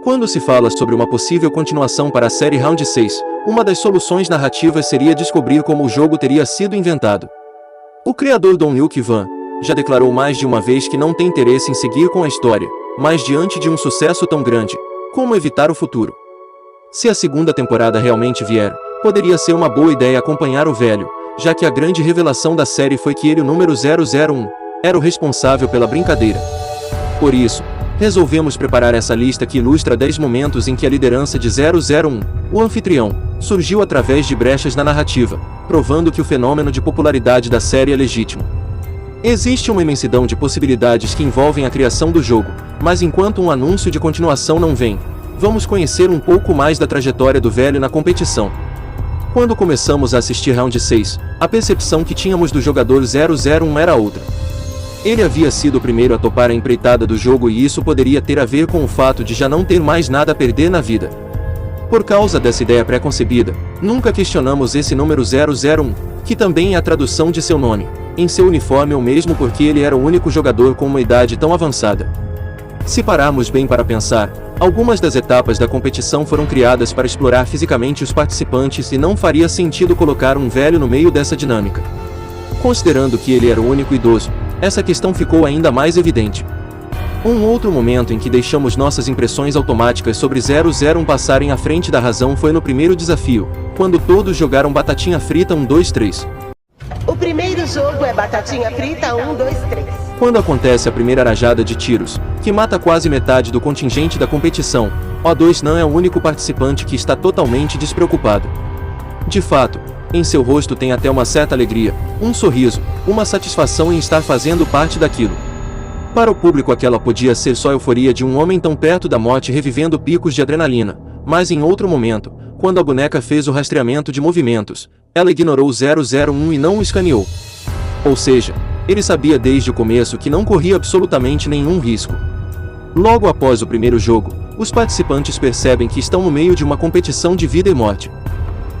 Quando se fala sobre uma possível continuação para a série Round 6, uma das soluções narrativas seria descobrir como o jogo teria sido inventado. O criador Don-Hyuk Van já declarou mais de uma vez que não tem interesse em seguir com a história, mas diante de um sucesso tão grande, como evitar o futuro? Se a segunda temporada realmente vier, poderia ser uma boa ideia acompanhar o velho, já que a grande revelação da série foi que ele, o número 001, era o responsável pela brincadeira. Por isso, resolvemos preparar essa lista que ilustra 10 momentos em que a liderança de 001, o anfitrião, surgiu através de brechas na narrativa, provando que o fenômeno de popularidade da série é legítimo. Existe uma imensidão de possibilidades que envolvem a criação do jogo, mas enquanto um anúncio de continuação não vem, vamos conhecer um pouco mais da trajetória do velho na competição. Quando começamos a assistir Round 6, a percepção que tínhamos do jogador 001 era outra. Ele havia sido o primeiro a topar a empreitada do jogo e isso poderia ter a ver com o fato de já não ter mais nada a perder na vida. Por causa dessa ideia pré-concebida, nunca questionamos esse número 001, que também é a tradução de seu nome, em seu uniforme ou mesmo porque ele era o único jogador com uma idade tão avançada. Se pararmos bem para pensar, algumas das etapas da competição foram criadas para explorar fisicamente os participantes e não faria sentido colocar um velho no meio dessa dinâmica. Considerando que ele era o único idoso, essa questão ficou ainda mais evidente. Um outro momento em que deixamos nossas impressões automáticas sobre 001 passarem à frente da razão foi no primeiro desafio, quando todos jogaram batatinha frita 1, 2, 3. O primeiro jogo é batatinha frita 1, 2, 3. Quando acontece a primeira rajada de tiros, que mata quase metade do contingente da competição, O2 não é o único participante que está totalmente despreocupado. De fato, em seu rosto tem até uma certa alegria, um sorriso, uma satisfação em estar fazendo parte daquilo. Para o público aquela podia ser só a euforia de um homem tão perto da morte revivendo picos de adrenalina, mas em outro momento, quando a boneca fez o rastreamento de movimentos, ela ignorou o 001 e não o escaneou. Ou seja, ele sabia desde o começo que não corria absolutamente nenhum risco. Logo após o primeiro jogo, os participantes percebem que estão no meio de uma competição de vida e morte.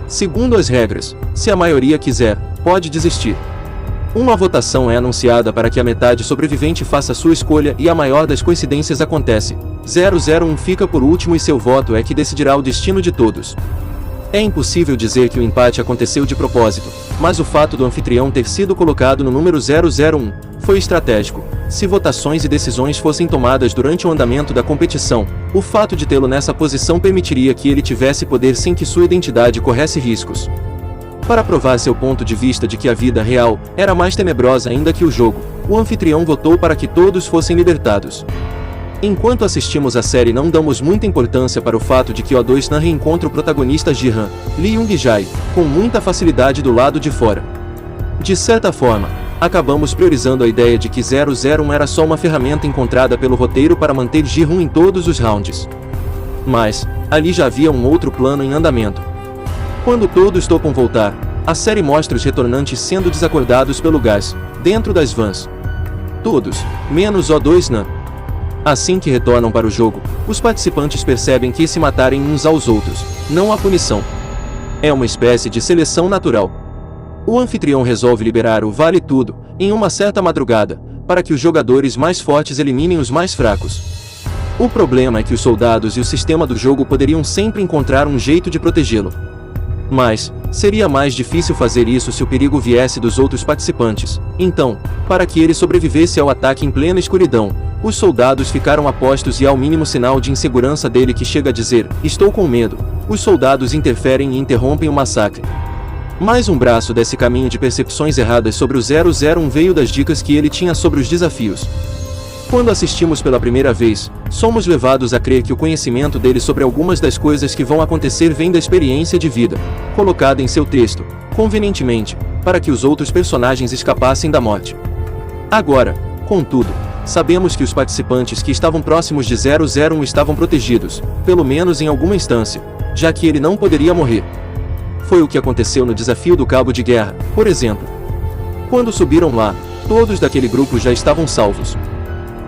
Segundo as regras, se a maioria quiser, pode desistir. Uma votação é anunciada para que a metade sobrevivente faça sua escolha e a maior das coincidências acontece. 001 fica por último e seu voto é que decidirá o destino de todos. É impossível dizer que o empate aconteceu de propósito, mas o fato do anfitrião ter sido colocado no número 001 foi estratégico. Se votações e decisões fossem tomadas durante o andamento da competição, o fato de tê-lo nessa posição permitiria que ele tivesse poder sem que sua identidade corresse riscos. Para provar seu ponto de vista de que a vida real era mais tenebrosa ainda que o jogo, o anfitrião votou para que todos fossem libertados. Enquanto assistimos a série não damos muita importância para o fato de que O2 não reencontra o protagonista Ji-han, Lee Young-jae, com muita facilidade do lado de fora. De certa forma, acabamos priorizando a ideia de que 001 era só uma ferramenta encontrada pelo roteiro para manter Ji-hun em todos os rounds. Mas, ali já havia um outro plano em andamento. Quando todos topam voltar, a série mostra os retornantes sendo desacordados pelo gás, dentro das vans. Todos, menos O2 Nan. Assim que retornam para o jogo, os participantes percebem que se matarem uns aos outros, não há punição. É uma espécie de seleção natural. O anfitrião resolve liberar o Vale Tudo, em uma certa madrugada, para que os jogadores mais fortes eliminem os mais fracos. O problema é que os soldados e o sistema do jogo poderiam sempre encontrar um jeito de protegê-lo. Mas, seria mais difícil fazer isso se o perigo viesse dos outros participantes. Então, para que ele sobrevivesse ao ataque em plena escuridão, os soldados ficaram apostos e ao mínimo sinal de insegurança dele que chega a dizer, "Estou com medo", os soldados interferem e interrompem o massacre. Mais um braço desse caminho de percepções erradas sobre o 001 veio das dicas que ele tinha sobre os desafios. Quando assistimos pela primeira vez, somos levados a crer que o conhecimento dele sobre algumas das coisas que vão acontecer vem da experiência de vida, colocada em seu texto, convenientemente, para que os outros personagens escapassem da morte. Agora, contudo, sabemos que os participantes que estavam próximos de 001 estavam protegidos, pelo menos em alguma instância, já que ele não poderia morrer. Foi o que aconteceu no desafio do cabo de guerra, por exemplo. Quando subiram lá, todos daquele grupo já estavam salvos.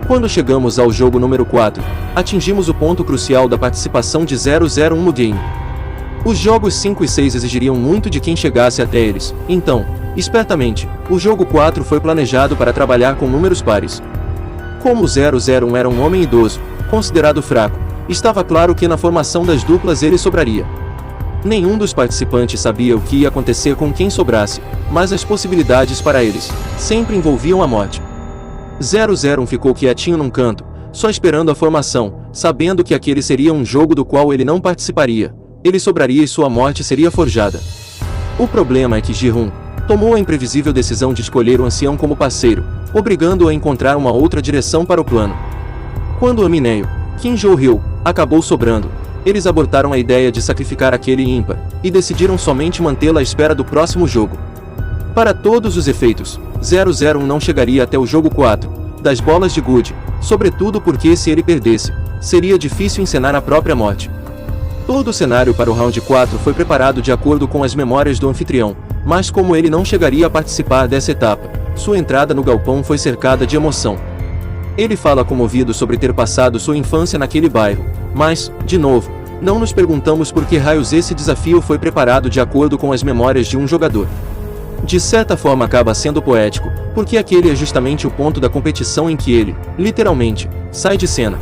Quando chegamos ao jogo número 4, atingimos o ponto crucial da participação de 001 no game. Os jogos 5 e 6 exigiriam muito de quem chegasse até eles, então, espertamente, o jogo 4 foi planejado para trabalhar com números pares. Como o 001 era um homem idoso, considerado fraco, Estava claro que na formação das duplas ele sobraria. Nenhum dos participantes sabia o que ia acontecer com quem sobrasse, mas as possibilidades para eles sempre envolviam a morte. 001 ficou quietinho num canto, só esperando a formação, sabendo que aquele seria um jogo do qual ele não participaria. Ele sobraria e sua morte seria forjada. O problema é que Ji-hoon tomou a imprevisível decisão de escolher o ancião como parceiro, obrigando-o a encontrar uma outra direção para o plano. Quando o Mineo, Kim Jo-hyuk, acabou sobrando, eles abortaram a ideia de sacrificar aquele ímpar, e decidiram somente mantê-la à espera do próximo jogo. Para todos os efeitos, 001 não chegaria até o jogo 4, das bolas de gude, sobretudo porque se ele perdesse, seria difícil encenar a própria morte. Todo o cenário para o round 4 foi preparado de acordo com as memórias do anfitrião, mas como ele não chegaria a participar dessa etapa, sua entrada no galpão foi cercada de emoção. Ele fala comovido sobre ter passado sua infância naquele bairro, mas, de novo, não nos perguntamos por que raios esse desafio foi preparado de acordo com as memórias de um jogador. De certa forma acaba sendo poético, porque aquele é justamente o ponto da competição em que ele, literalmente, sai de cena.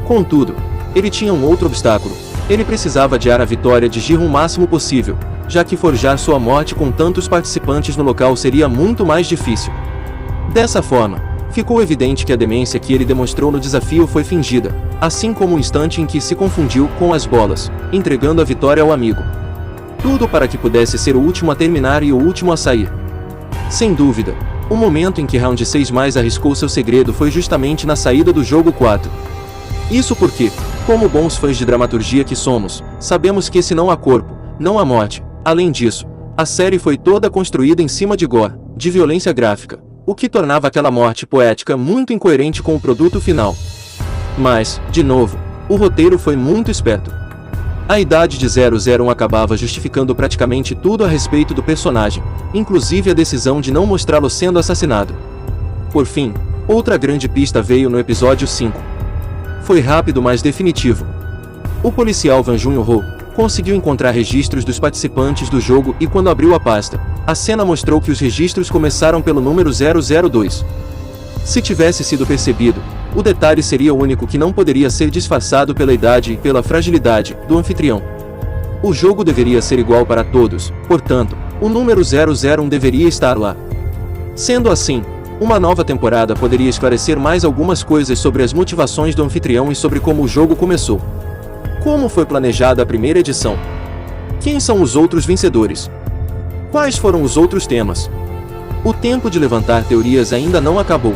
Contudo, ele tinha um outro obstáculo. Ele precisava adiar a vitória de Ji-hoon o máximo possível, já que forjar sua morte com tantos participantes no local seria muito mais difícil. Dessa forma, ficou evidente que a demência que ele demonstrou no desafio foi fingida, assim como o instante em que se confundiu com as bolas, entregando a vitória ao amigo. Tudo para que pudesse ser o último a terminar e o último a sair. Sem dúvida, o momento em que Round 6 mais arriscou seu segredo foi justamente na saída do jogo 4. Isso porque, como bons fãs de dramaturgia que somos, sabemos que se não há corpo, não há morte. Além disso, a série foi toda construída em cima de gore, de violência gráfica, o que tornava aquela morte poética muito incoerente com o produto final. Mas, de novo, o roteiro foi muito esperto. A idade de 001 acabava justificando praticamente tudo a respeito do personagem, inclusive a decisão de não mostrá-lo sendo assassinado. Por fim, outra grande pista veio no episódio 5. Foi rápido mas definitivo. O policial Van Jun-ho conseguiu encontrar registros dos participantes do jogo e quando abriu a pasta, a cena mostrou que os registros começaram pelo número 002. Se tivesse sido percebido, o detalhe seria o único que não poderia ser disfarçado pela idade e pela fragilidade do anfitrião. O jogo deveria ser igual para todos, portanto, o número 001 deveria estar lá. Sendo assim, uma nova temporada poderia esclarecer mais algumas coisas sobre as motivações do anfitrião e sobre como o jogo começou. Como foi planejada a primeira edição? Quem são os outros vencedores? Quais foram os outros temas? O tempo de levantar teorias ainda não acabou.